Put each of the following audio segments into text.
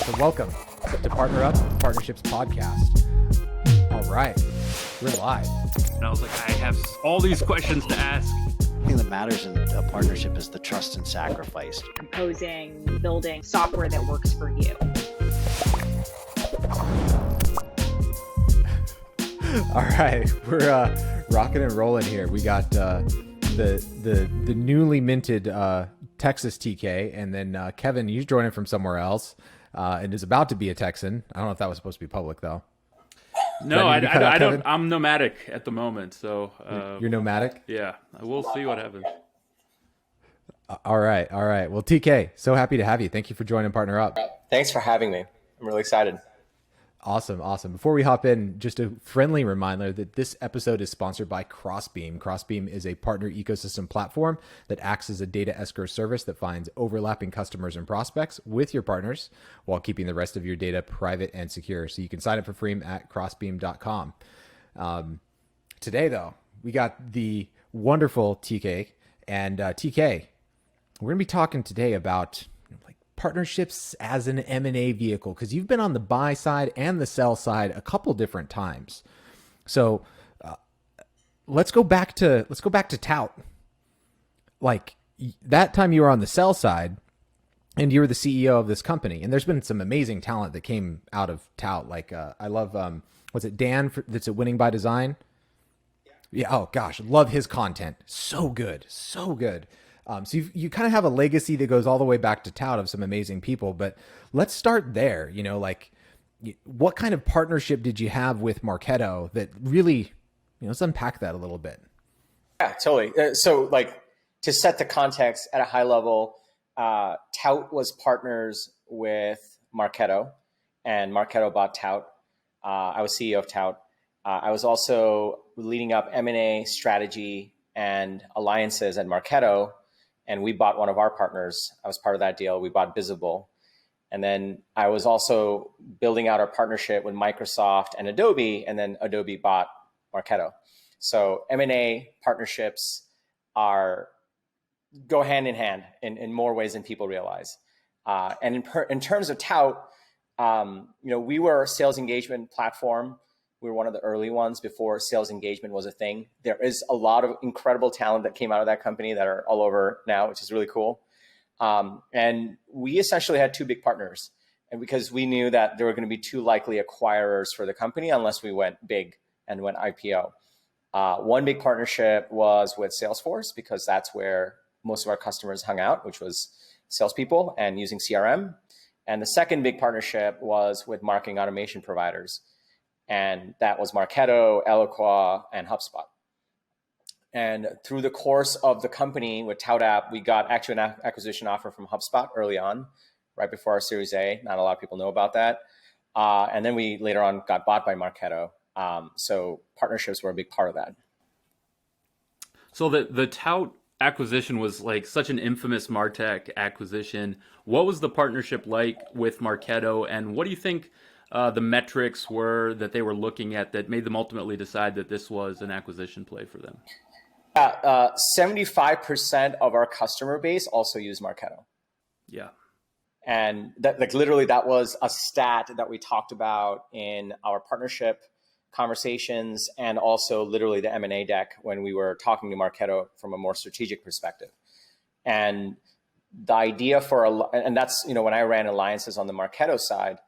So welcome to Partner Up Partnerships Podcast. All right, we're live. And I was like, I have all these questions to ask. The thing that matters in a partnership is the trust and sacrifice. Composing, building software that works for you. All right, we're rocking and rolling here. We got the newly minted Texas TK, and then Kevin, you joining from somewhere else, and is about to be a Texan. I don't know if that was supposed to be public though. No, I don't. I'm nomadic at the moment, so you're nomadic. Yeah, we'll see what happens. All right. Well, TK, so happy to have you. Thank you for joining Partner Up. Thanks for having me. I'm really excited. Awesome. Before we hop in, just a friendly reminder that this episode is sponsored by Crossbeam. Crossbeam is a partner ecosystem platform that acts as a data escrow service that finds overlapping customers and prospects with your partners while keeping the rest of your data private and secure. So you can sign up for free at crossbeam.com. Today, though, we got the wonderful TK. And TK, we're going to be talking today about partnerships as an M&A vehicle, because you've been on the buy side and the sell side a couple different times. So let's go back to Tout. Like that time you were on the sell side and you were the CEO of this company, and there's been some amazing talent that came out of Tout. Like I love what's it, Dan that's at Winning by Design. Yeah. Oh gosh, love his content. So good. So you kind of have a legacy that goes all the way back to Tout of some amazing people, but let's start there. What kind of partnership did you have with Marketo that really, let's unpack that a little bit. Yeah, totally. So to set the context at a high level, Tout was partners with Marketo, and Marketo bought Tout. I was CEO of Tout. I was also leading up M&A strategy and alliances at Marketo. And we bought one of our partners. I was part of that deal. We bought Bizible. And then I was also building out our partnership with Microsoft and Adobe, and then Adobe bought Marketo. So M&A partnerships go hand in hand in more ways than people realize. And in terms of Tout, we were a sales engagement platform. We were one of the early ones before sales engagement was a thing. There is a lot of incredible talent that came out of that company that are all over now, which is really cool. And we essentially had two big partners, and because we knew that there were going to be two likely acquirers for the company unless we went big and went IPO. One big partnership was with Salesforce, because that's where most of our customers hung out, which was salespeople and using CRM. And the second big partnership was with marketing automation providers. And that was Marketo, Eloqua, and HubSpot. And through the course of the company with Tout App, we got actually an acquisition offer from HubSpot early on, right before our Series A. Not a lot of people know about that. And then we later on got bought by Marketo. So partnerships were a big part of that. So the Tout acquisition was like such an infamous Martech acquisition. What was the partnership like with Marketo, and what do you think the metrics were that they were looking at that made them ultimately decide that this was an acquisition play for them? 75% of our customer base also use Marketo. Yeah. And that literally that was a stat that we talked about in our partnership conversations, and also literally the M&A deck when we were talking to Marketo from a more strategic perspective. And the idea and that's, when I ran alliances on the Marketo side,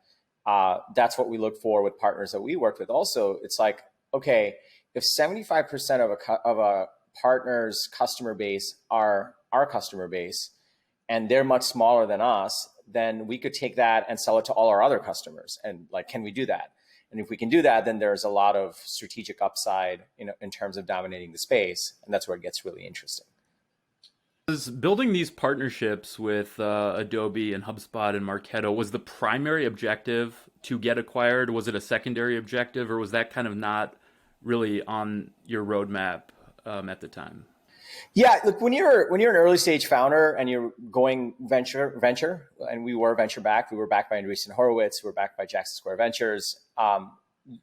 that's what we look for with partners that we worked with. Also, it's like, okay, if 75% of a partner's customer base are our customer base, and they're much smaller than us, then we could take that and sell it to all our other customers. And can we do that? And if we can do that, then there's a lot of strategic upside, in terms of dominating the space. And that's where it gets really interesting. Was building these partnerships with Adobe and HubSpot and Marketo, was the primary objective to get acquired? Was it a secondary objective, or was that kind of not really on your roadmap at the time? Yeah, look, when you're an early stage founder and you're going venture, and we were venture backed, we were backed by Andreessen Horowitz, we were backed by Jackson Square Ventures.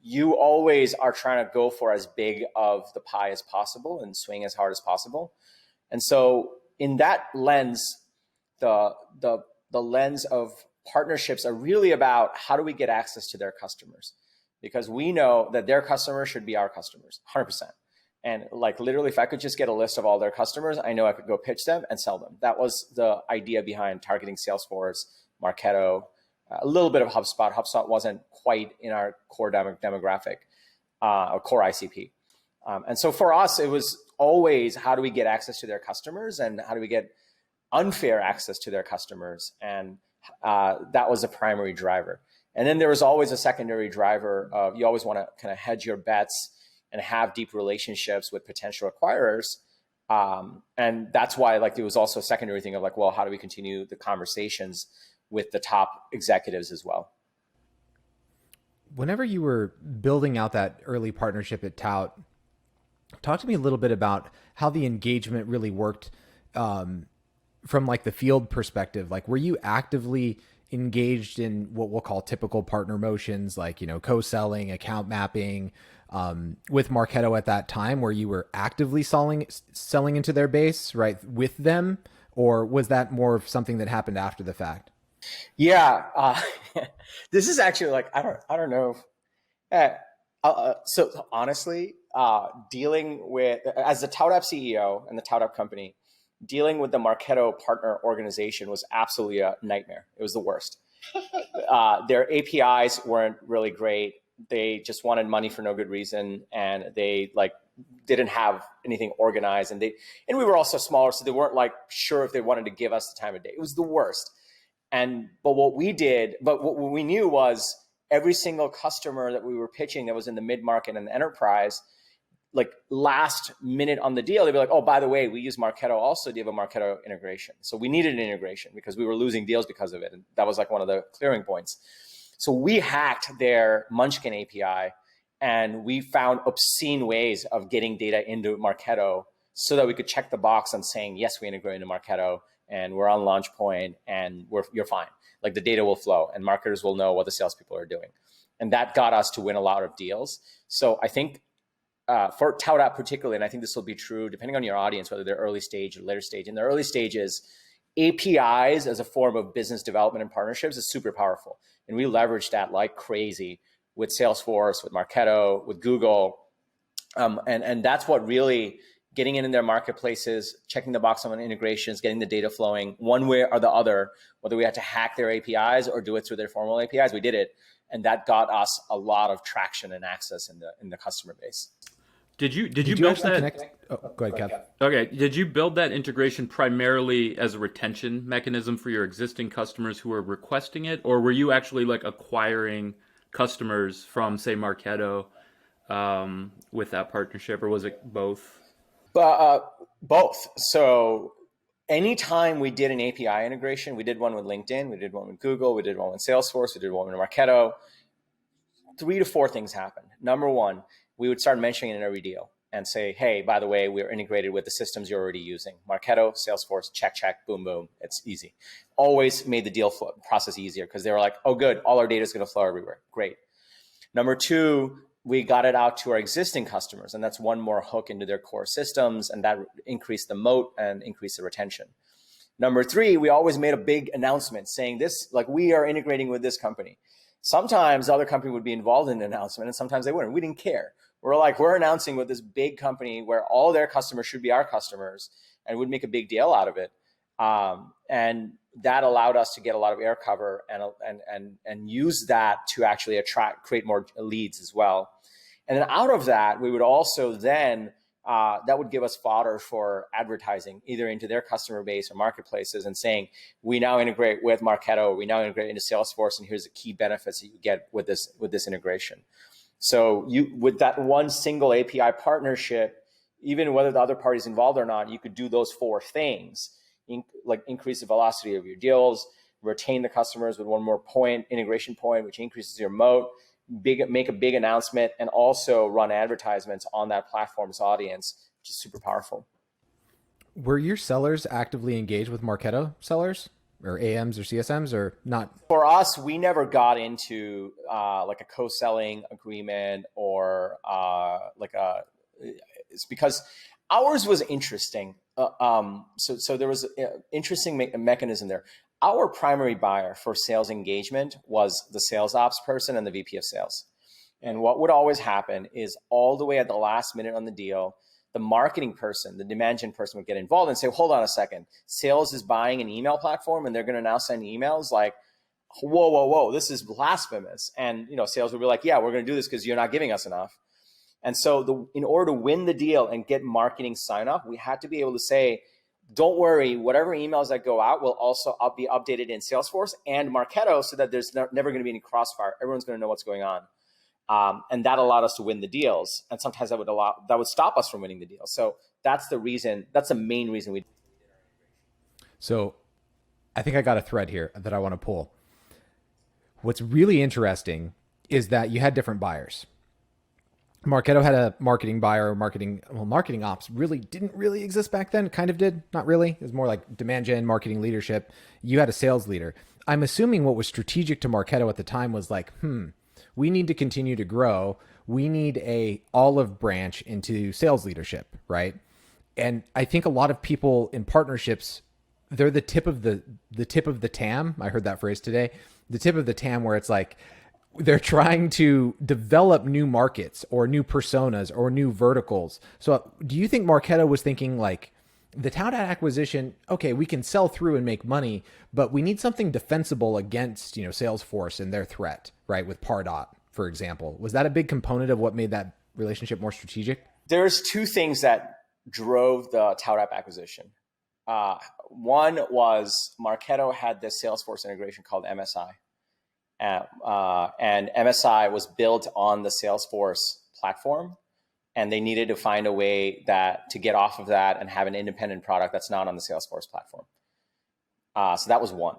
You always are trying to go for as big of the pie as possible and swing as hard as possible. And so in that lens, the lens of partnerships are really about how do we get access to their customers, because we know that their customers should be our customers 100%. And like literally, if I could just get a list of all their customers, I know I could go pitch them and sell them. That was the idea behind targeting Salesforce, Marketo, a little bit of HubSpot. HubSpot wasn't quite in our core demographic or core ICP. And so for us, it was always how do we get access to their customers and how do we get unfair access to their customers? And that was the primary driver. And then there was always a secondary driver of you always want to kind of hedge your bets and have deep relationships with potential acquirers. And that's why like there was also a secondary thing of like, well, how do we continue the conversations with the top executives as well? Whenever you were building out that early partnership at Tout, talk to me a little bit about how the engagement really worked from like the field perspective. Like, were you actively engaged in what we'll call typical partner motions, like, you know, co-selling, account mapping, with Marketo at that time, where you were actively selling into their base, right, with them? Or was that more of something that happened after the fact? Yeah, this is actually like I don't know. So honestly, dealing with as the Tout App CEO and the Tout App company, dealing with the Marketo partner organization was absolutely a nightmare. It was the worst. Their APIs weren't really great. They just wanted money for no good reason, and they like didn't have anything organized. And we were also smaller, so they weren't like sure if they wanted to give us the time of day. It was the worst. But what we knew was every single customer that we were pitching that was in the mid-market and the enterprise, like last minute on the deal, they'd be like, oh, by the way, we use Marketo also. Do you have a Marketo integration? So we needed an integration because we were losing deals because of it. And that was like one of the clearing points. So we hacked their Munchkin API and we found obscene ways of getting data into Marketo so that we could check the box on saying, yes, we integrate into Marketo and we're on launch point and you're fine. Like the data will flow and marketers will know what the salespeople are doing. And that got us to win a lot of deals. So I think for Tout App particularly, and I think this will be true depending on your audience, whether they're early stage or later stage. In the early stages, APIs as a form of business development and partnerships is super powerful. And we leveraged that like crazy with Salesforce, with Marketo, with Google. And that's what really getting in their marketplaces, checking the box on integrations, getting the data flowing one way or the other, whether we had to hack their APIs or do it through their formal APIs, we did it. And that got us a lot of traction and access in the customer base. Did you build that? Oh, go ahead, Kev. Okay. Did you build that integration primarily as a retention mechanism for your existing customers who were requesting it, or were you actually like acquiring customers from, say, Marketo with that partnership, or was it both? Both. So anytime we did an API integration, we did one with LinkedIn, we did one with Google, we did one with Salesforce, we did one with Marketo. 3 to 4 things happened. Number one, we would start mentioning it in every deal and say, hey, by the way, we're integrated with the systems you're already using. Marketo, Salesforce, check, boom, boom. It's easy. Always made the deal process easier because they were like, oh, good, all our data is going to flow everywhere. Great. Number 2, we got it out to our existing customers, and that's one more hook into their core systems, and that increased the moat and increased the retention. Number 3, we always made a big announcement saying this, like we are integrating with this company. Sometimes the other company would be involved in the announcement, and sometimes they wouldn't. We didn't care. We're announcing with this big company where all their customers should be our customers, and would make a big deal out of it. And that allowed us to get a lot of air cover and use that to actually create more leads as well. And then out of that, we would also then, that would give us fodder for advertising, either into their customer base or marketplaces, and saying, we now integrate with Marketo, we now integrate into Salesforce, and here's the key benefits that you get with this integration. So with that one single API partnership, even whether the other party's involved or not, you could do those 4 things, like increase the velocity of your deals, retain the customers with one more integration point, which increases your moat, make a big announcement, and also run advertisements on that platform's audience, which is super powerful. Were your sellers actively engaged with Marketo sellers or AMs or CSMs or not? For us, we never got into like a co-selling agreement or it's because ours was interesting. So there was an interesting mechanism there. our primary buyer for sales engagement was the sales ops person and the VP of sales. And what would always happen is all the way at the last minute on the deal, the marketing person, the demand gen person would get involved and say, hold on a second, sales is buying an email platform and they're going to now send emails like, whoa, whoa, whoa, this is blasphemous. And sales would be like, yeah, we're going to do this because you're not giving us enough. And so in order to win the deal and get marketing sign up, we had to be able to say, don't worry, whatever emails that go out will also be updated in Salesforce and Marketo so that there's never going to be any crossfire. Everyone's going to know what's going on. And that allowed us to win the deals. And sometimes that would stop us from winning the deal. So that's the reason, that's the main reason we. So I think I got a thread here that I want to pull. What's really interesting is that you had different buyers. Marketo had a marketing buyer, marketing ops didn't really exist back then. It kind of did, not really. It was more like demand gen, marketing leadership. You had a sales leader. I'm assuming what was strategic to Marketo at the time was like, we need to continue to grow. We need a olive branch into sales leadership, right? And I think a lot of people in partnerships, they're the tip of the TAM. I heard that phrase today. The tip of the TAM, where it's like, they're trying to develop new markets or new personas or new verticals. So do you think Marketo was thinking like the Tout acquisition, okay, we can sell through and make money, but we need something defensible against, Salesforce and their threat, right? With Pardot, for example. Was that a big component of what made that relationship more strategic? There's two things that drove the Tout acquisition. One was Marketo had this Salesforce integration called MSI. And MSI was built on the Salesforce platform, and they needed to find a way to get off of that and have an independent product that's not on the Salesforce platform. So that was one.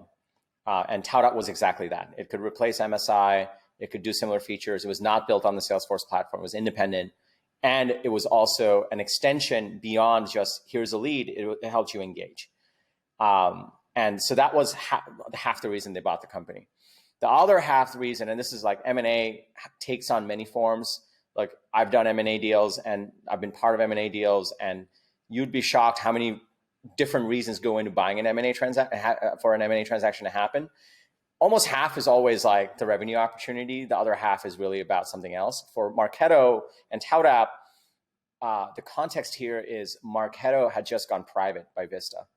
And Tout was exactly that. It could replace MSI. It could do similar features. It was not built on the Salesforce platform. It was independent. And it was also an extension beyond just here's a lead. It helped you engage. And so that was half the reason they bought the company. The other half the reason, and this is like M&A takes on many forms. Like I've done M&A deals and I've been part of M&A deals, and you'd be shocked how many different reasons go into buying an M&A for an M&A transaction to happen. Almost half is always like the revenue opportunity. The other half is really about something else. For Marketo and Tout, the context here is Marketo had just gone private by Vista,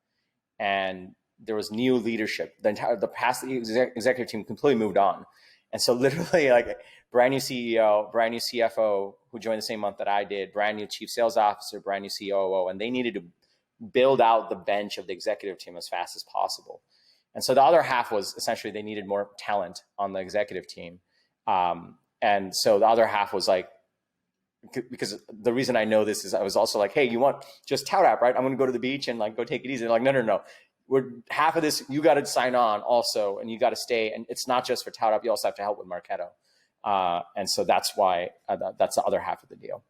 and there was new leadership. The past executive team completely moved on. And so literally like brand new CEO, brand new CFO who joined the same month that I did, brand new chief sales officer, brand new COO, and they needed to build out the bench of the executive team as fast as possible. And so the other half was essentially they needed more talent on the executive team. And so the other half was like, because the reason I know this is I was also like, hey, you want just Tout, right? I'm going to go to the beach and like go take it easy. They're like, no. We're half of this, you got to sign on also, and you got to stay. And it's not just for Tout, you also have to help with Marketo. And so that's why that's the other half of the deal.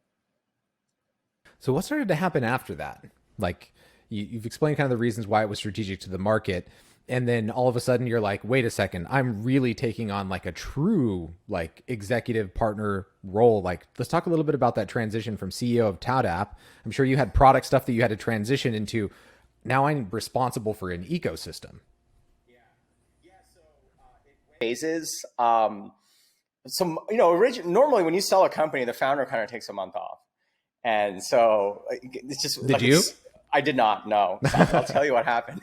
So what started to happen after that? Like you've explained kind of the reasons why it was strategic to the market. And then all of a sudden you're like, wait a second, I'm really taking on like a true like executive partner role. Like, let's talk a little bit about that transition from CEO of Tout. I'm sure you had product stuff that you had to transition into. Now I'm responsible for an ecosystem. Yeah. So phases. Normally when you sell a company, the founder kind of takes a month off, and so it's just. Did you? I did not. No. So I'll tell you what happened.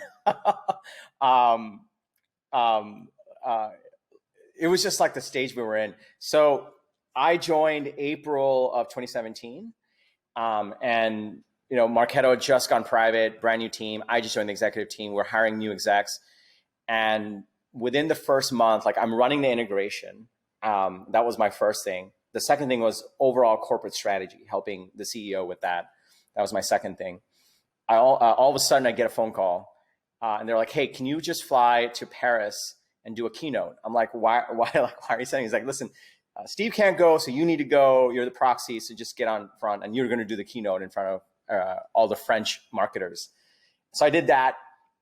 It was just like the stage we were in. So I joined April of 2017, and. Marketo had just gone private, brand new team. I just joined the executive team. We're hiring new execs. And within the first month, like I'm running the integration. That was my first thing. The second thing was overall corporate strategy, helping the CEO with that. That was my second thing. All of a sudden I get a phone call and they're like, hey, can you just fly to Paris and do a keynote? I'm like, why are you saying? He's like, listen, Steve can't go, so you need to go. You're the proxy, so just get on front and you're going to do the keynote in front of all the French marketers. So I did that.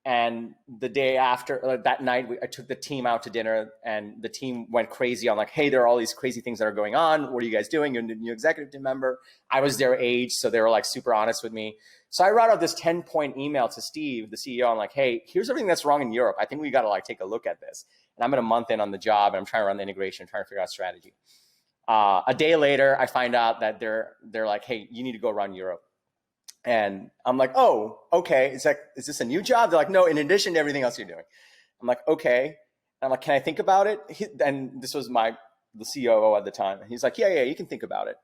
And the day after, that night, I took the team out to dinner, and the team went crazy on like, hey, there are all these crazy things that are going on. What are you guys doing? You're a new executive team member. I was their age, so they were like super honest with me. So I wrote out this 10-point email to Steve, the CEO. I'm like, hey, here's everything that's wrong in Europe. I think we got to like take a look at this. And I'm at a month in on the job, and I'm trying to run the integration, trying to figure out strategy. A day later, I find out that they're like, hey, you need to go run Europe. And I'm like, oh, okay. It's like, is this a new job? They're like, no, in addition to everything else you're doing. I'm like, okay. And I'm like, can I think about it? And this was the COO at the time. He's like, yeah, you can think about it.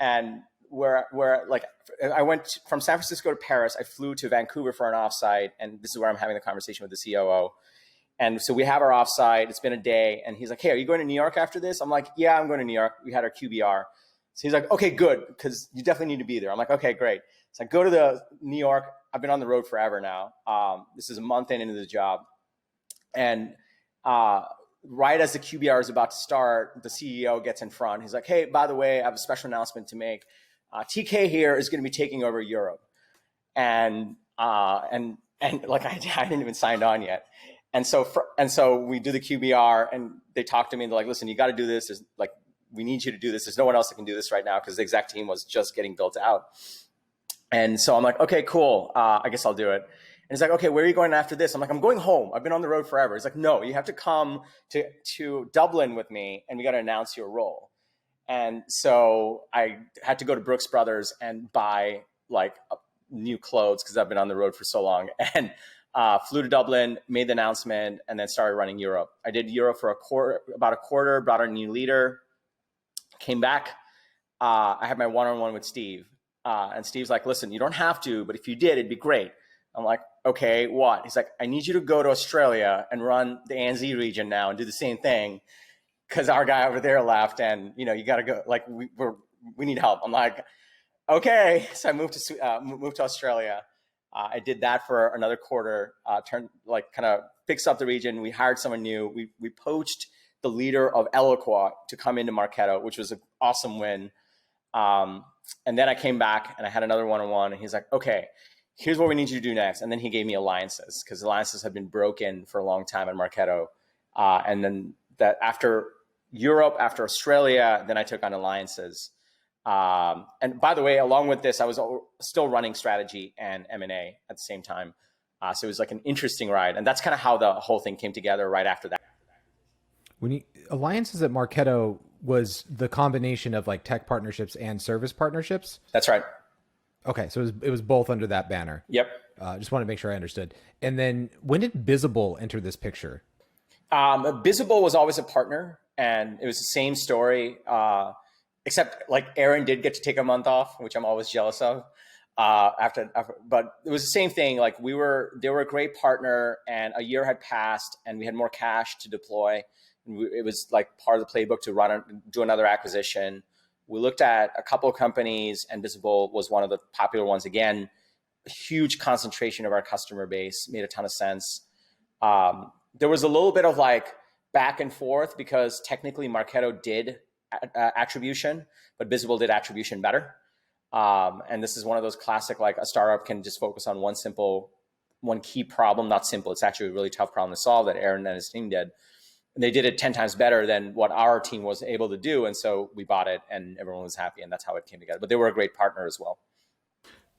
And where like, I went from San Francisco to Paris. I flew to Vancouver for an offsite. And this is where I'm having the conversation with the COO. And so we have our offsite. It's been a day. And he's like, hey, are you going to New York after this? I'm like, yeah, I'm going to New York. We had our QBR. So he's like, okay, good, because you definitely need to be there. I'm like, okay, great. So I go to the New York. I've been on the road forever now. This is a month into the job. And right as the QBR is about to start, the CEO gets in front. He's like, hey, by the way, I have a special announcement to make. TK here is going to be taking over Europe. And like I hadn't even signed on yet. And so we do the QBR, and they talk to me, and they're like, listen, you got to do this. There's like, we need you to do this. There's no one else that can do this right now, because the exec team was just getting built out. And so I'm like, okay, cool. I guess I'll do it. And he's like, okay, where are you going after this? I'm like, I'm going home. I've been on the road forever. He's like, no, you have to come to Dublin with me, and we got to announce your role. And so I had to go to Brooks Brothers and buy like new clothes, because I've been on the road for so long. And flew to Dublin, made the announcement, and then started running Europe. I did Europe for about a quarter, brought a new leader, came back. I had my one-on-one with Steve. And Steve's like, listen, you don't have to, but if you did, it'd be great. I'm like, okay, what? He's like, I need you to go to Australia and run the ANZ region now and do the same thing, because our guy over there left, and you got to go. Like, we need help. I'm like, okay. So I moved to Australia. I did that for another quarter. Kind of fixed up the region. We hired someone new. We poached the leader of Eloqua to come into Marketo, which was an awesome win. And then I came back, and I had another one-on-one, and he's like, okay, here's what we need you to do next. And then he gave me alliances, because alliances have been broken for a long time in Marketo. And then that after Europe, after Australia, then I took on alliances. And by the way, along with this, I was still running strategy and M&A at the same time. So it was like an interesting ride. And that's kind of how the whole thing came together right after that. Alliances at Marketo was the combination of like tech partnerships and service partnerships? That's right. Okay, so it was both under that banner. Yep. Just want to make sure I understood. And then when did Bizible enter this picture? Bizible was always a partner, and it was the same story, except like Aaron did get to take a month off, which I'm always jealous of. But it was the same thing. Like they were a great partner, and a year had passed, and we had more cash to deploy. It was like part of the playbook to do another acquisition. We looked at a couple of companies, and Bizible was one of the popular ones. Again, a huge concentration of our customer base, made a ton of sense. There was a little bit of like back and forth, because technically Marketo did attribution, but Bizible did attribution better. And this is one of those classic, like a startup can just focus on one key problem, not simple. It's actually a really tough problem to solve, that Aaron and his team did. And they did it 10 times better than what our team was able to do. And so we bought it, and everyone was happy, and that's how it came together. But they were a great partner as well.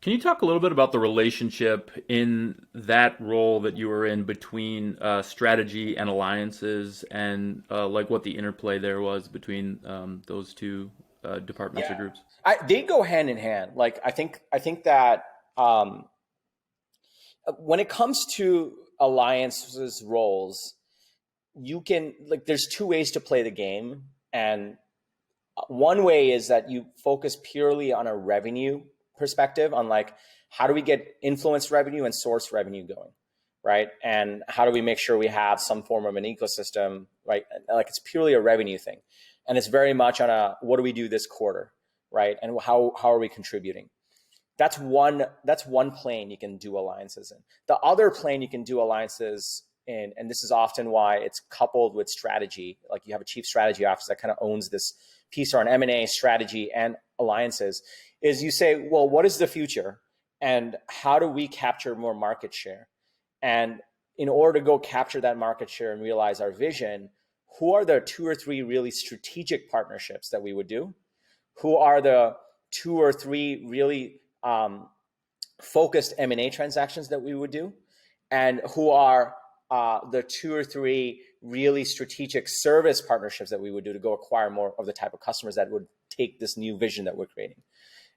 Can you talk a little bit about the relationship in that role that you were in between strategy and alliances, and like what the interplay there was between those two departments or groups? They go hand in hand. Like I think that when it comes to alliances roles, you can there's two ways to play the game, and one way is that you focus purely on a revenue perspective, on like how do we get influence revenue and source revenue going, right? And how do we make sure we have some form of an ecosystem, right? Like it's purely a revenue thing, and it's very much on a what do we do this quarter, right? And how are we contributing? That's one plane you can do alliances in. The other plane you can do alliances in, and this is often why it's coupled with strategy. Like you have a chief strategy officer that kind of owns this piece around M&A strategy and alliances, is you say, well, what is the future? And how do we capture more market share? And in order to go capture that market share and realize our vision, who are the 2 or 3 really strategic partnerships that we would do? Who are the 2 or 3 really focused M&A transactions that we would do? And who are the 2 or 3 really strategic service partnerships that we would do to go acquire more of the type of customers that would take this new vision that we're creating?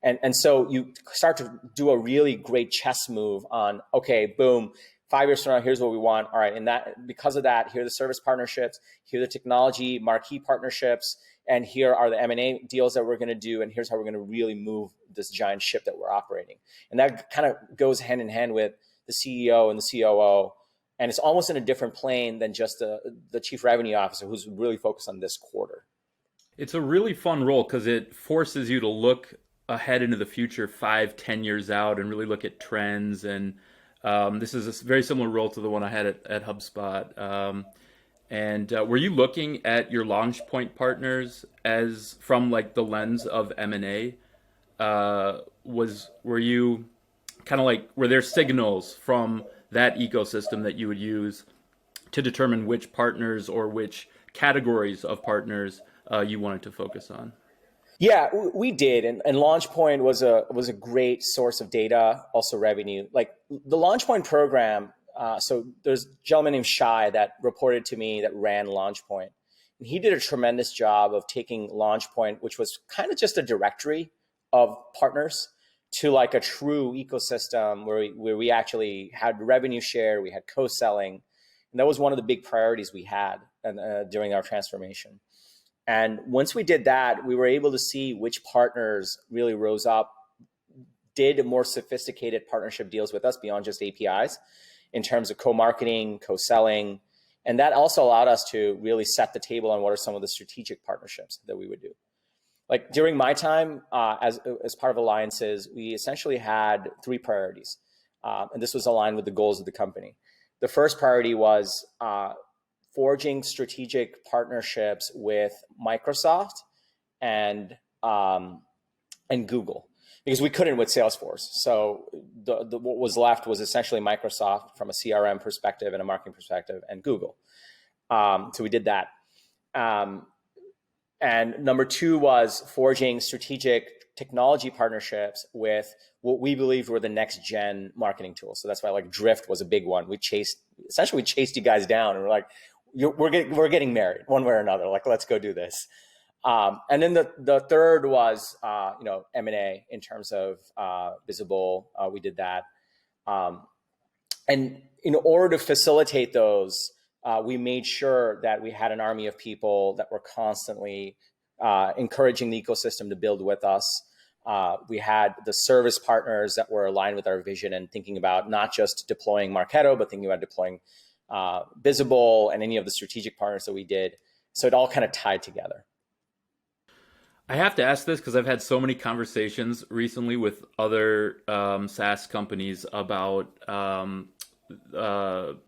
And so you start to do a really great chess move on, okay, boom, 5 years from now, here's what we want. All right, and that because of that, here are the service partnerships, here are the technology marquee partnerships, and here are the M&A deals that we're going to do, and here's how we're going to really move this giant ship that we're operating. And that kind of goes hand in hand with the CEO and the COO, and it's almost in a different plane than just the chief revenue officer who's really focused on this quarter. It's a really fun role because it forces you to look ahead into the future 5-10 years out and really look at trends. And this is a very similar role to the one I had at HubSpot. And were you looking at your launch point partners as from like the lens of M&A? Were you kind of like, were there signals from that ecosystem that you would use to determine which partners or which categories of partners you wanted to focus on? Yeah, we did, and LaunchPoint was a great source of data, also revenue. Like the LaunchPoint program. So there's a gentleman named Shai that reported to me that ran LaunchPoint, and he did a tremendous job of taking LaunchPoint, which was kind of just a directory of partners, to like a true ecosystem where we actually had revenue share, we had co-selling, and that was one of the big priorities we had during our transformation. And once we did that, we were able to see which partners really rose up, did more sophisticated partnership deals with us beyond just APIs in terms of co-marketing, co-selling. And that also allowed us to really set the table on what are some of the strategic partnerships that we would do. Like during my time as part of Alliances, we essentially had 3 priorities. And this was aligned with the goals of the company. The first priority was forging strategic partnerships with Microsoft and Google, because we couldn't with Salesforce. So what was left was essentially Microsoft from a CRM perspective and a marketing perspective, and Google. So we did that. And number 2 was forging strategic technology partnerships with what we believed were the next gen marketing tools. So that's why like Drift was a big one. We chased you guys down, and we're like, we're getting married one way or another. Like, let's go do this. And then the third was, M&A in terms of Bizible. We did that. And in order to facilitate those, we made sure that we had an army of people that were constantly encouraging the ecosystem to build with us. We had the service partners that were aligned with our vision and thinking about not just deploying Marketo, but thinking about deploying Bizible and any of the strategic partners that we did. So it all kind of tied together. I have to ask this because I've had so many conversations recently with other SaaS companies about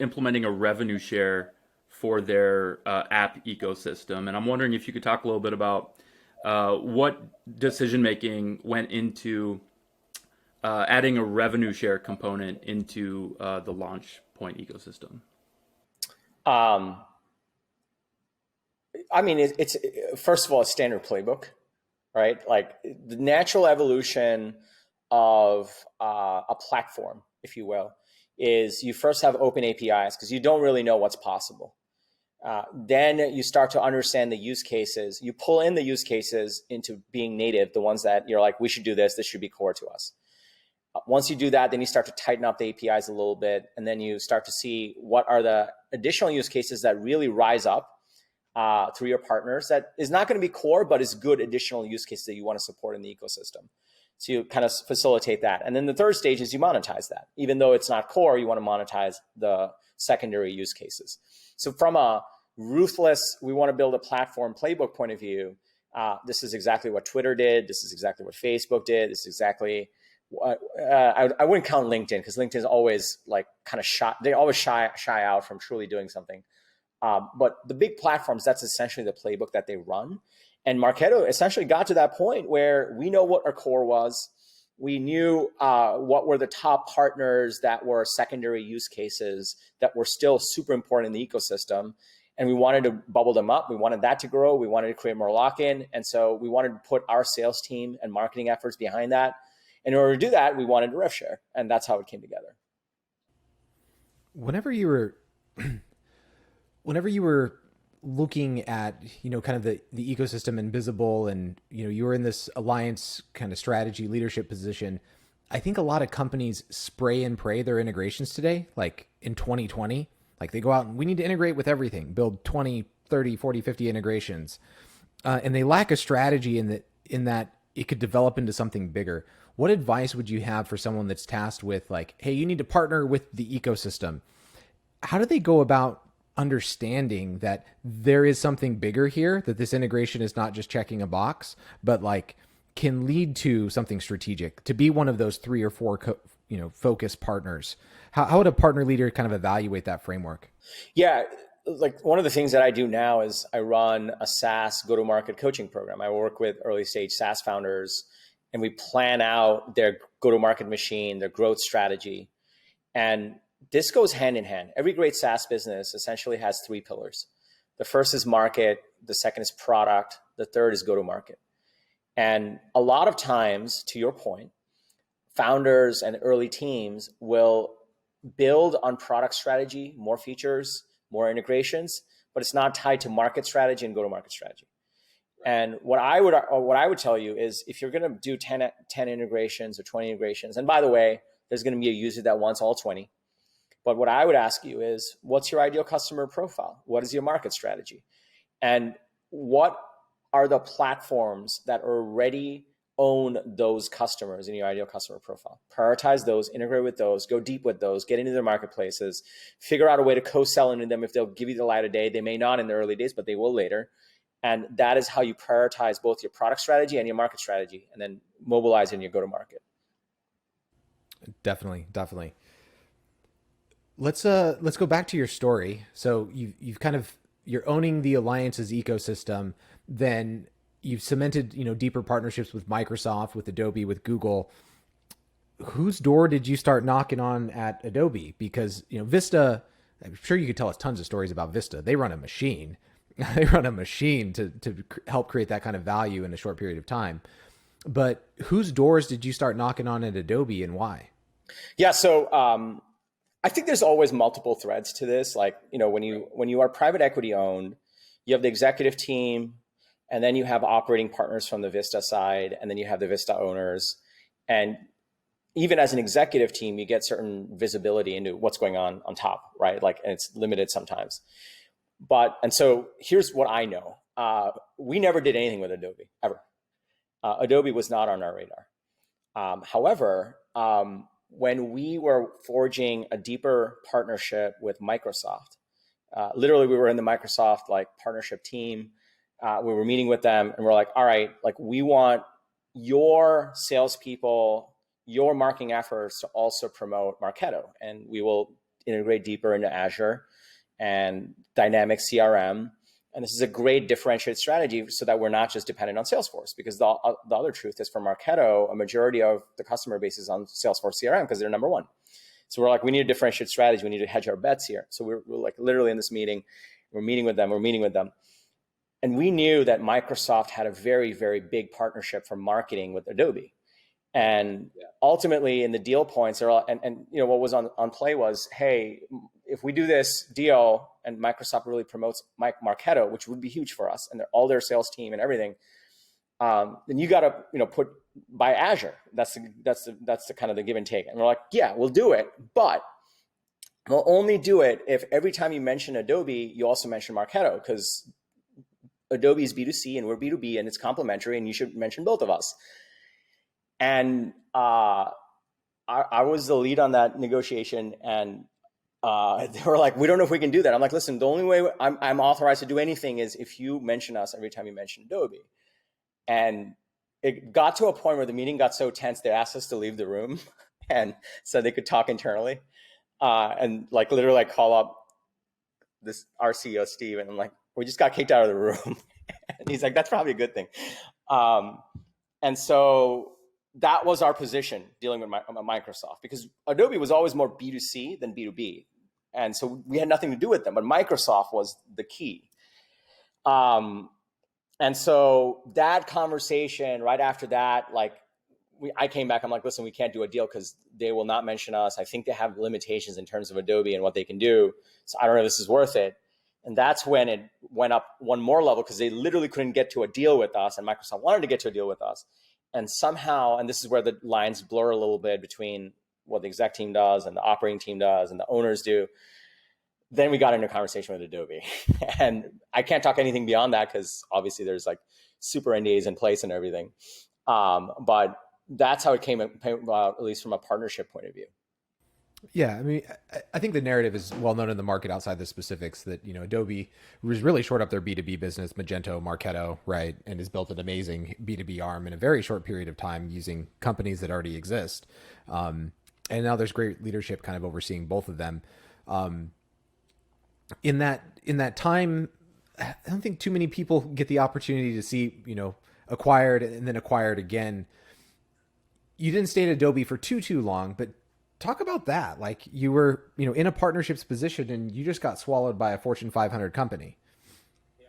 implementing a revenue share for their app ecosystem. And I'm wondering if you could talk a little bit about what decision-making went into adding a revenue share component into the LaunchPoint ecosystem. I mean, it's first of all, a standard playbook, right? Like the natural evolution of a platform, if you will, is you first have open APIs because you don't really know what's possible. Then you start to understand the use cases. You pull in the use cases into being native, the ones that you're like, we should do this, this should be core to us. Once you do that, then you start to tighten up the APIs a little bit, and then you start to see what are the additional use cases that really rise up through your partners that is not going to be core, but is good additional use cases that you want to support in the ecosystem. So you kind of facilitate that. And then the third stage is you monetize that. Even though it's not core, you want to monetize the secondary use cases. So from a ruthless, we want to build a platform playbook point of view, this is exactly what Twitter did. This is exactly what Facebook did. This is exactly what, I wouldn't count LinkedIn because LinkedIn is always like kind of they always shy out from truly doing something. But the big platforms, that's essentially the playbook that they run. And Marketo essentially got to that point where we know what our core was. We knew what were the top partners that were secondary use cases that were still super important in the ecosystem. And we wanted to bubble them up. We wanted that to grow. We wanted to create more lock-in. And so we wanted to put our sales team and marketing efforts behind that. And in order to do that, we wanted to rev share. And that's how it came together. Whenever you were looking at, kind of the ecosystem and Bizible, and, you were in this alliance kind of strategy leadership position, I think a lot of companies spray and pray their integrations today, like in 2020, like they go out and we need to integrate with everything, build 20, 30, 40, 50 integrations. And they lack a strategy in that it could develop into something bigger. What advice would you have for someone that's tasked with like, hey, you need to partner with the ecosystem? How do they go about understanding that there is something bigger here, that this integration is not just checking a box, but like can lead to something strategic, to be one of those 3 or 4, focus partners? How would a partner leader kind of evaluate that framework? Yeah. Like one of the things that I do now is I run a SaaS go-to-market coaching program. I work with early stage SaaS founders and we plan out their go-to-market machine, their growth strategy. And this goes hand in hand. Every great SaaS business essentially has 3 pillars. The first is market. The second is product. The third is go-to-market. And a lot of times, to your point, founders and early teams will build on product strategy, more features, more integrations, but it's not tied to market strategy and go-to-market strategy. And what I would tell you is if you're going to do 10 integrations or 20 integrations, and by the way, there's going to be a user that wants all 20. But what I would ask you is, what's your ideal customer profile? What is your market strategy? And what are the platforms that already own those customers in your ideal customer profile? Prioritize those, integrate with those, go deep with those, get into their marketplaces, figure out a way to co-sell into them if they'll give you the light of day. They may not in the early days, but they will later. And that is how you prioritize both your product strategy and your market strategy, and then mobilize in your go-to-market. Definitely. Let's go back to your story. So you're owning the alliances ecosystem. Then you've cemented, deeper partnerships with Microsoft, with Adobe, with Google. Whose door did you start knocking on at Adobe? Because, Vista, I'm sure you could tell us tons of stories about Vista. They run a machine. They run a machine to help create that kind of value in a short period of time. But whose doors did you start knocking on at Adobe, and why? Yeah. So, I think there's always multiple threads to this. Like, when you are private equity owned, you have the executive team, and then you have operating partners from the Vista side, and then you have the Vista owners. And even as an executive team, you get certain visibility into what's going on top, right? Like, and it's limited sometimes. And so here's what I know. We never did anything with Adobe, ever. Adobe was not on our radar. However, when we were forging a deeper partnership with Microsoft, literally we were in the Microsoft partnership team. We were meeting with them and we're like, all right, we want your salespeople, your marketing efforts to also promote Marketo, and we will integrate deeper into Azure and Dynamic CRM. And this is a great differentiated strategy so that we're not just dependent on Salesforce, because the other truth is for Marketo, a majority of the customer base is on Salesforce CRM because they're number one. So we're like, we need a differentiated strategy. We need to hedge our bets here. So we're literally in this meeting, we're meeting with them. And we knew that Microsoft had a very, very big partnership for marketing with Adobe. And ultimately in the deal points, what was on play was, hey, if we do this deal and Microsoft really promotes Marketo, which would be huge for us and all their sales team and everything, then you got to buy Azure. That's the kind of the give and take. And we're like, yeah, we'll do it, but we'll only do it if every time you mention Adobe, you also mention Marketo, because Adobe is B2C and we're B2B and it's complementary, and you should mention both of us. And I was the lead on that negotiation, and they were like, we don't know if we can do that. I'm like, listen, the only way I'm authorized to do anything is if you mention us every time you mention Adobe. And it got to a point where the meeting got so tense, they asked us to leave the room and so they could talk internally. And literally call up our CEO, Steve, and I'm like, we just got kicked out of the room. And he's like, that's probably a good thing. And so that was our position dealing with Microsoft, because Adobe was always more B2C than B2B. And so we had nothing to do with them, but Microsoft was the key. And so that conversation right after that, like I came back, I'm like, listen, we can't do a deal because they will not mention us. I think they have limitations in terms of Adobe and what they can do. So I don't know if this is worth it. And that's when it went up one more level, because they literally couldn't get to a deal with us, and Microsoft wanted to get to a deal with us. And somehow, and this is where the lines blur a little bit between what the exec team does and the operating team does and the owners do. Then we got into a conversation with Adobe. And I can't talk anything beyond that because obviously there's like super NDAs in place and everything. But that's how it came about, at least from a partnership point of view. Yeah, I mean, I think the narrative is well known in the market outside the specifics that, Adobe was really short up their B2B business, Magento, Marketo, right? And has built an amazing B2B arm in a very short period of time using companies that already exist. And now there's great leadership kind of overseeing both of them. In that time, I don't think too many people get the opportunity to see, acquired and then acquired again. You didn't stay at Adobe for too long, but talk about that. Like you were, in a partnerships position and you just got swallowed by a Fortune 500 company. Yeah.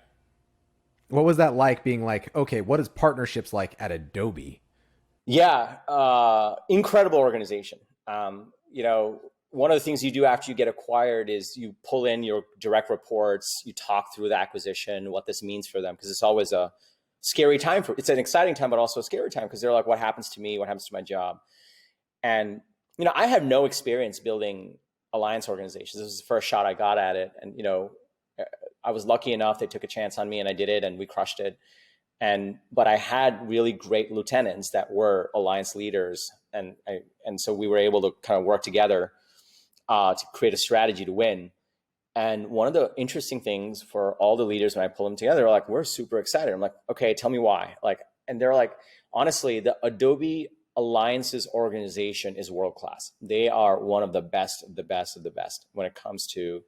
What was that like, being like, okay, what is partnerships like at Adobe? Yeah. Incredible organization. One of the things you do after you get acquired is you pull in your direct reports, you talk through the acquisition, what this means for them. Because it's always a scary time it's an exciting time, but also a scary time, because they're like, what happens to me? What happens to my job? And I have no experience building alliance organizations. This was the first shot I got at it. And, I was lucky enough, they took a chance on me and I did it and we crushed it. But I had really great lieutenants that were alliance leaders. And so we were able to kind of work together to create a strategy to win. And one of the interesting things for all the leaders, when I pull them together, they're like, we're super excited. I'm like, okay, tell me why. And they're like, honestly, the Adobe Alliances organization is world-class. They are one of the best of the best of the best when it comes to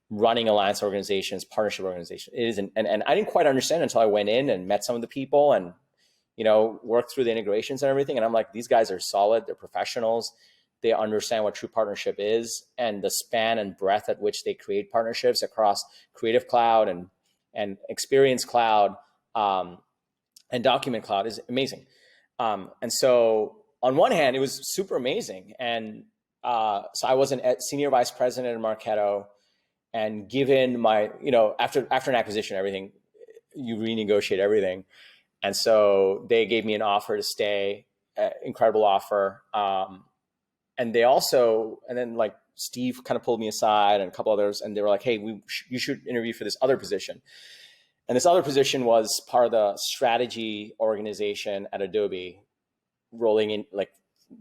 running alliance organizations, partnership organizations. It is, and I didn't quite understand until I went in and met some of the people and, worked through the integrations and everything. And I'm like, these guys are solid. They're professionals. They understand what true partnership is, and the span and breadth at which they create partnerships across Creative Cloud and Experience Cloud and Document Cloud is amazing. And so on one hand, it was super amazing. And so I was a senior vice president at Marketo, and given my, after an acquisition, everything, you renegotiate everything. And so they gave me an offer to stay, incredible offer. And then like Steve kind of pulled me aside and a couple others, and they were like, hey, you should interview for this other position. And this other position was part of the strategy organization at Adobe, rolling in,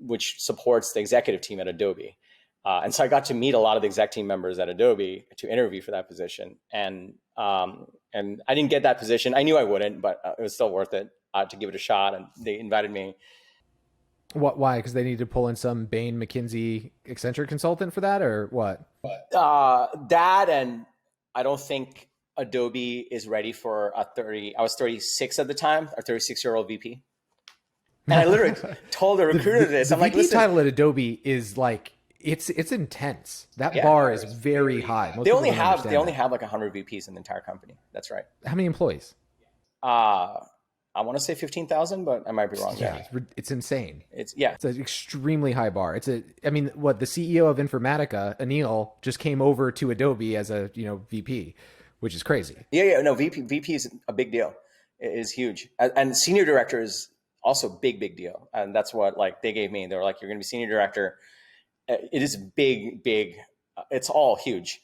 which supports the executive team at Adobe. And so I got to meet a lot of the exec team members at Adobe to interview for that position. And I didn't get that position. I knew I wouldn't, but it was still worth it to give it a shot. And they invited me. What? Why? Because they need to pull in some Bain, McKinsey, Accenture consultant for that, or what? That, and I don't think Adobe is ready for I was 36 at the time, a 36-year-old VP. And I literally told the recruiter this. I'm like, VP listen, title at Adobe is like, it's intense. That bar is very high. They only have like 100 VPs in the entire company. That's right. How many employees? I want to say 15,000, but I might be wrong. Yeah, it's insane. It's an extremely high bar. The CEO of Informatica, Anil, just came over to Adobe as a VP, which is crazy. Yeah. No, VP is a big deal. It is huge, and senior director is also big deal. And that's what they gave me. They were like, you're going to be senior director. It is big. It's all huge.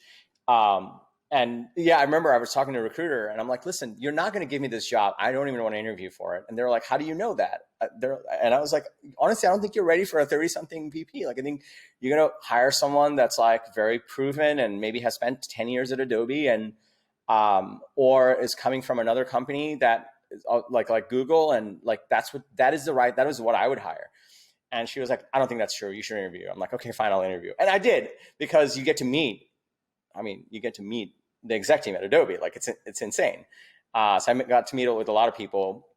And yeah, I remember I was talking to a recruiter and I'm like, listen, you're not going to give me this job. I don't even want to interview for it. And they're like, how do you know that? And I was like, honestly, I don't think you're ready for a 30-something VP. I think you're going to hire someone that's very proven and maybe has spent 10 years at Adobe and, or is coming from another company that is like Google. And that is what I would hire. And she was like, I don't think that's true. You should interview. I'm like, okay, fine, I'll interview. And I did, because you get to meet the exec team at Adobe. It's insane. So I got to meet with a lot of people,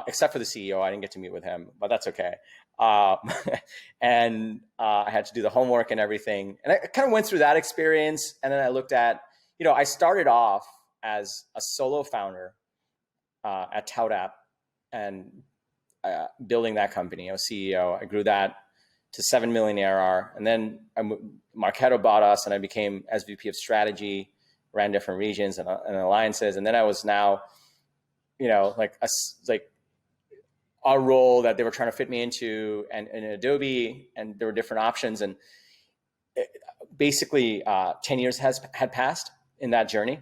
except for the CEO. I didn't get to meet with him, but that's okay. uh, and I had to do the homework and everything. And I kind of went through that experience. And then I looked at, I started off as a solo founder at Tout app and building that company. I was CEO. I grew that to 7 million ARR. And then Marketo bought us and I became SVP of strategy, ran different regions and alliances. And then I was now, like a role that they were trying to fit me into and Adobe, and there were different options. And basically 10 years had passed in that journey.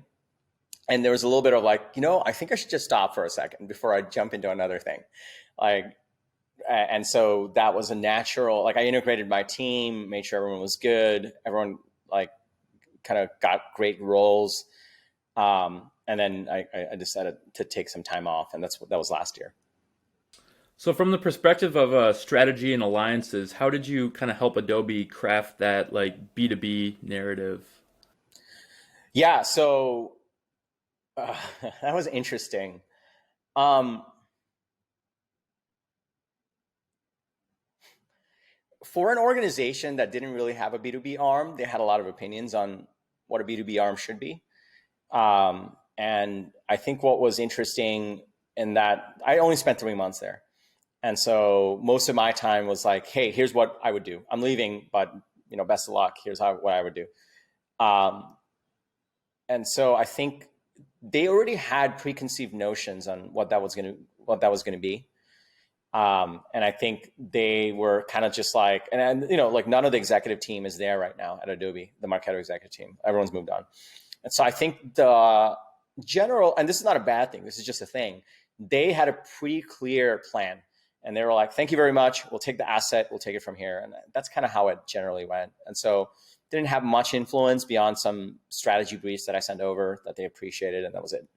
And there was a little bit of like, I think I should just stop for a second before I jump into another thing. And so that was a natural, I integrated my team, made sure everyone was good. Everyone kind of got great roles. And then I decided to take some time off, and that was last year. So from the perspective of strategy and alliances, how did you kind of help Adobe craft that B2B narrative? Yeah, so that was interesting. For an organization that didn't really have a B2B arm, they had a lot of opinions on what a B2B arm should be. And I think what was interesting in that, I only spent 3 months there. And so most of my time was like, hey, here's what I would do. I'm leaving, but best of luck. Here's what I would do. And so I think they already had preconceived notions on what that was going to be. And I think they were kind of just like, and none of the executive team is there right now at Adobe, the Marketo executive team. Everyone's moved on. And so I think the general, and this is not a bad thing, this is just a thing, they had a pretty clear plan. And they were like, thank you very much. We'll take the asset. We'll take it from here. And that's kind of how it generally went. And so didn't have much influence beyond some strategy briefs that I sent over that they appreciated. And that was it.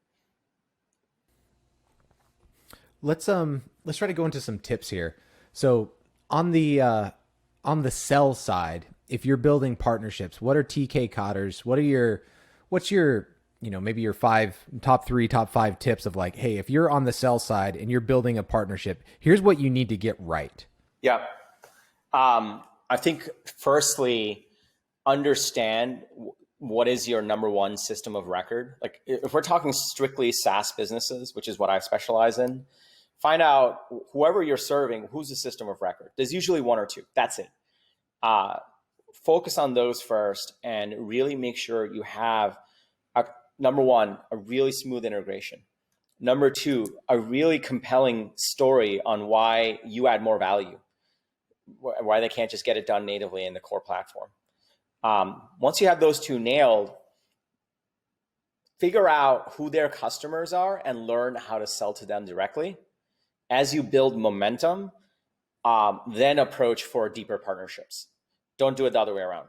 Let's try to go into some tips here. So on the sell side, if you're building partnerships, what are TK Kaders? What's your maybe your top 5 tips of hey, if you're on the sell side and you're building a partnership, here's what you need to get right. Yeah. I think firstly, understand what is your number one system of record. If we're talking strictly SaaS businesses, which is what I specialize in, find out whoever you're serving, who's the system of record. There's usually 1 or 2. That's it. Focus on those first and really make sure you have number 1, a really smooth integration. Number 2, a really compelling story on why you add more value, why they can't just get it done natively in the core platform. Once you have those 2 nailed, figure out who their customers are and learn how to sell to them directly. As you build momentum, then approach for deeper partnerships. Don't do it the other way around.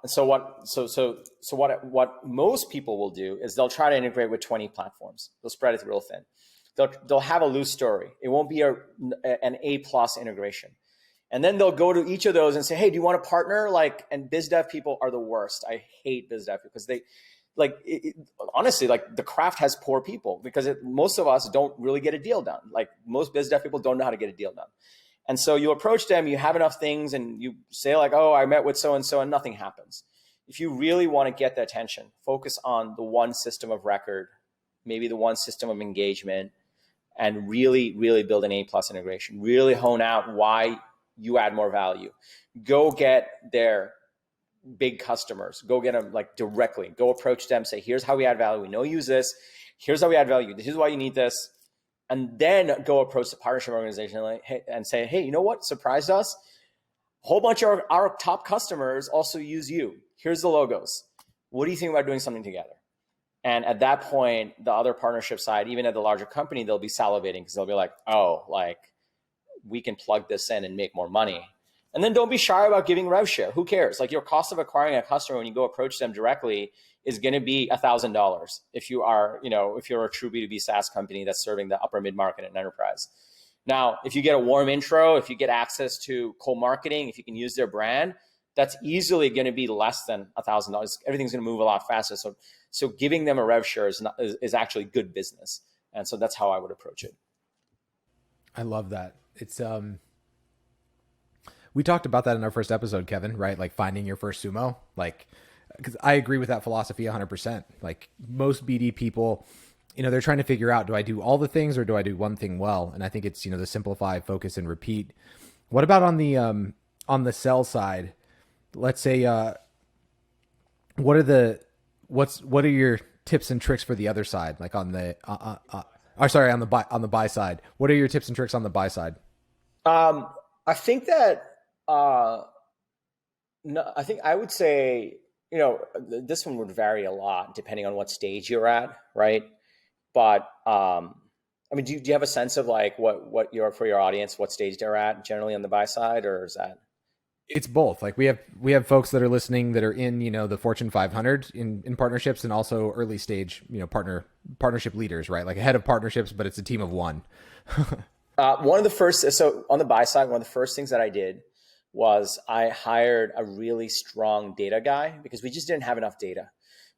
So what most people will do is they'll try to integrate with 20 platforms. They'll spread it real thin. They'll have a loose story. It won't be an A+ integration. And then they'll go to each of those and say, hey, do you want to partner? And biz dev people are the worst. I hate biz dev because they honestly, the craft has poor people because most of us don't really get a deal done. Most biz dev people don't know how to get a deal done. And so you approach them, you have enough things and you say oh, I met with so-and-so and nothing happens. If you really want to get the attention, focus on the one system of record, maybe the one system of engagement, and really, really build an A+ integration. Really hone out why you add more value. Go get their big customers. Go get them directly. Go approach them, say, here's how we add value. We know you use this. Here's how we add value. This is why you need this. And then go approach the partnership organization and say, hey, you know what surprised us? A whole bunch of our top customers also use you. Here's the logos. What do you think about doing something together? And at that point, the other partnership side, even at the larger company, they'll be salivating because they'll be like, oh, we can plug this in and make more money. And then don't be shy about giving rev share. Who cares? Your cost of acquiring a customer when you go approach them directly is going to be $1,000 if you are, if you're a true B2B SaaS company that's serving the upper mid-market and enterprise. Now, if you get a warm intro, if you get access to Comarketing, if you can use their brand, that's easily going to be less than $1,000. Everything's going to move a lot faster. So giving them a rev share is actually good business. And so that's how I would approach it. I love that. It's We talked about that in our first episode, Kevin, right? Like finding your first sumo, like, because I agree with that philosophy 100%. Like most BD people, they're trying to figure out, do I do all the things or do I do one thing well? And I think it's, the simplify, focus, and repeat. What about on the sell side? Let's say, what are your tips and tricks for the other side? Like on the, on the buy side, what are your tips and tricks on the buy side? I think that, no, I think I would say, this one would vary a lot depending on what stage you're at, right? But I mean, do you have a sense of like what for your audience, what stage they're at generally on the buy side, or is that? It's both. Like we have folks that are listening that are in, the Fortune 500 in partnerships, and also early stage, partnership leaders, right? Like a head of partnerships, but it's a team of one. One of the first, so on the buy side, one of the first things that I did was I hired a really strong data guy because we just didn't have enough data.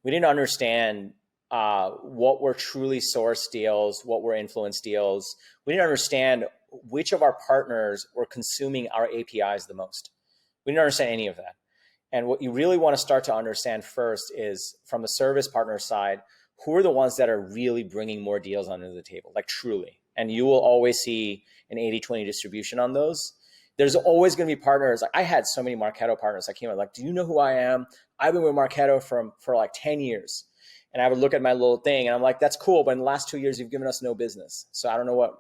We didn't understand what were truly source deals, what were influence deals. We didn't understand which of our partners were consuming our APIs the most. We didn't understand any of that. And what you really want to start to understand first is from the service partner side, who are the ones that are really bringing more deals onto the table, like truly. And you will always see an 80-20 distribution on those. There's always going to be partners. Like I had so many Marketo partners that came out like, do you know who I am? I've been with Marketo for like 10 years. And I would look at my little thing and I'm like, that's cool. But in the last 2 years, you've given us no business. So I don't know what,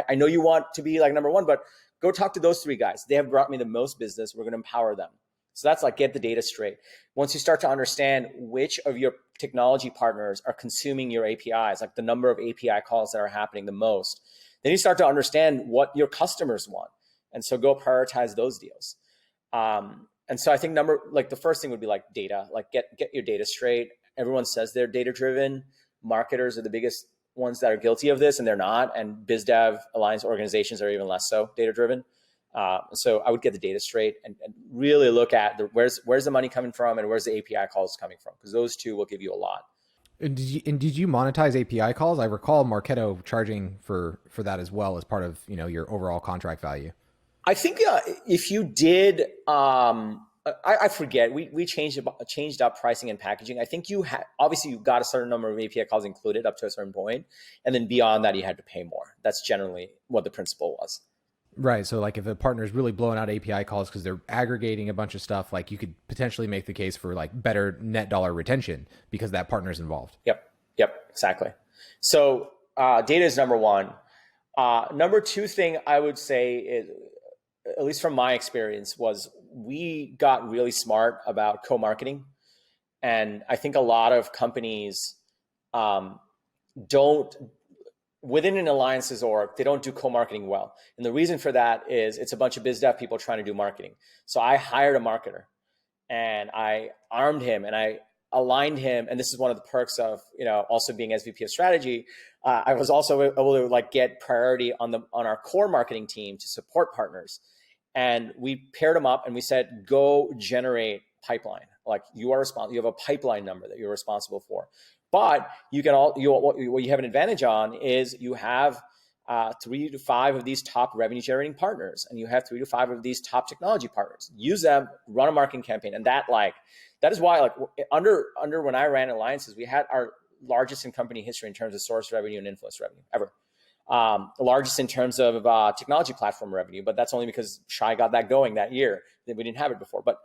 I know you want to be like number one, but go talk to those three guys. They have brought me the most business. We're going to empower them. So that's like, get the data straight. Once you start to understand which of your technology partners are consuming your APIs, like the number of API calls that are happening the most, then you start to understand what your customers want. And so go prioritize those deals. And so I think the first thing would be like data, like get your data straight. Everyone says they're data driven. Marketers are the biggest ones that are guilty of this, and they're not. And biz dev alliance organizations are even less so data driven. So I would get the data straight and really look at where's the money coming from and where's the API calls coming from, because those two will give you a lot. And did you monetize API calls? I recall Marketo charging for that as well as part of your overall contract value. I think if you did, I forget. We changed up pricing and packaging. I think obviously you got a certain number of API calls included up to a certain point, and then beyond that you had to pay more. That's generally what the principle was. Right. So like if a partner is really blowing out API calls because they're aggregating a bunch of stuff, like you could potentially make the case for like better net dollar retention because that partner's involved. Yep, exactly. So data is number one. Number two thing I would say is, at least from my experience, was we got really smart about co-marketing. And I think a lot of companies don't, within an alliances org, they don't do co-marketing well. And the reason for that is it's a bunch of biz dev people trying to do marketing. So I hired a marketer and I armed him and I aligned him. And this is one of the perks of, also being SVP of strategy. I was also able to like get priority on our core marketing team to support partners. And we paired them up and we said, go generate pipeline. Like you are responsible, you have a pipeline number that you're responsible for. But you can what you have an advantage on is you have 3 to 5 of these top revenue generating partners, and you have 3 to 5 of these top technology partners. Use them, run a marketing campaign, and that is why like under when I ran alliances, we had our largest in company history in terms of source revenue and influence revenue ever. The largest in terms of technology platform revenue, but that's only because Shai got that going that year. We didn't have it before, but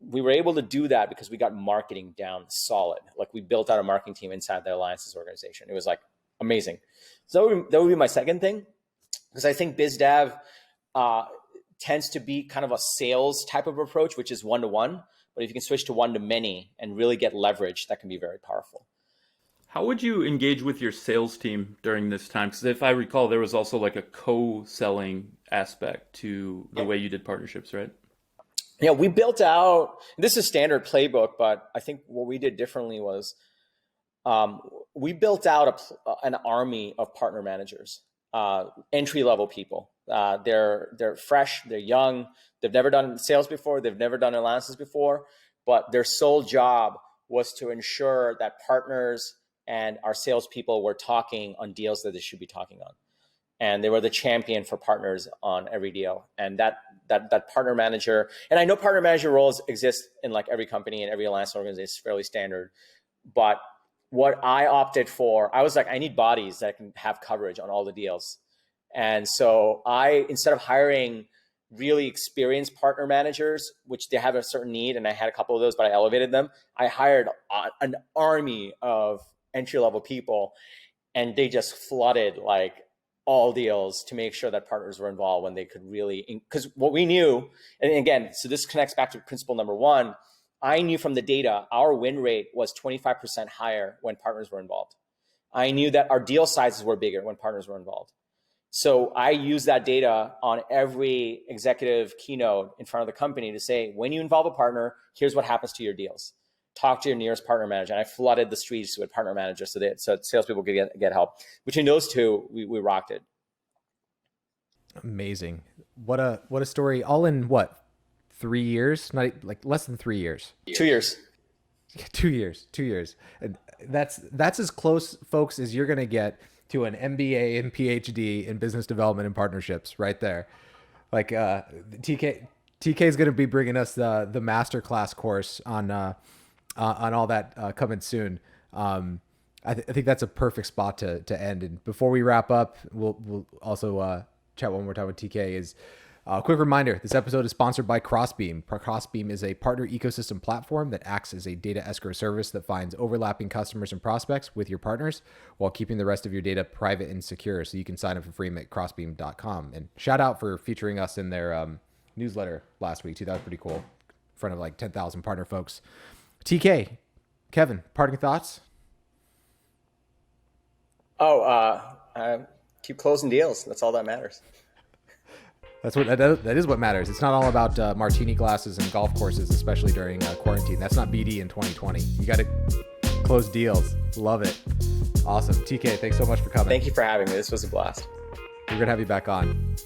we were able to do that because we got marketing down solid. Like we built out a marketing team inside the alliances organization. It was like amazing. So that would be my second thing, because I think biz dev tends to be kind of a sales type of approach, which is one-to-one. But if you can switch to one-to-many and really get leverage, that can be very powerful. How would you engage with your sales team during this time? Because if I recall, there was also like a co-selling aspect to the way you did partnerships, right? Yeah, we built out, this is standard playbook, but I think what we did differently was we built out an army of partner managers, entry-level people. They're fresh, they're young, they've never done sales before, they've never done alliances before, but their sole job was to ensure that partners and our salespeople were talking on deals that they should be talking on. and they were the champion for partners on every deal. And that partner manager, and I know partner manager roles exist in like every company and every alliance organization is fairly standard, but what I opted for, I was like, I need bodies that can have coverage on all the deals. And so instead of hiring really experienced partner managers, which they have a certain need, and I had a couple of those, but I elevated them, I hired an army of entry-level people, and they just flooded like all deals to make sure that partners were involved when they could really, because what we knew, and again, so this connects back to principle number one, I knew from the data, our win rate was 25% higher when partners were involved. I knew that our deal sizes were bigger when partners were involved. So I use that data on every executive keynote in front of the company to say, when you involve a partner, here's what happens to your deals. Talk to your nearest partner manager. And I flooded the streets with partner managers so salespeople could get help. Between those two, we rocked it. Amazing. What a story. All in what? 3 years? Not like less than 3 years. 2 years. 2 years. 2 years. And that's as close, folks, as you're going to get to an MBA and PhD in business development and partnerships right there. Like TK is going to be bringing us the masterclass course on all that coming soon. I think that's a perfect spot to end. And before we wrap up, we'll also chat one more time with TK. Is a quick reminder, this episode is sponsored by Crossbeam. Crossbeam is a partner ecosystem platform that acts as a data escrow service that finds overlapping customers and prospects with your partners while keeping the rest of your data private and secure. So you can sign up for free at crossbeam.com. And shout out for featuring us in their newsletter last week too. That was pretty cool. In front of like 10,000 partner folks. TK, Kevin, parting thoughts? Keep closing deals. That's all that matters. That is what matters. It's not all about martini glasses and golf courses, especially during quarantine. That's not BD in 2020. You got to close deals. Love it. Awesome. TK, thanks so much for coming. Thank you for having me. This was a blast. We're going to have you back on.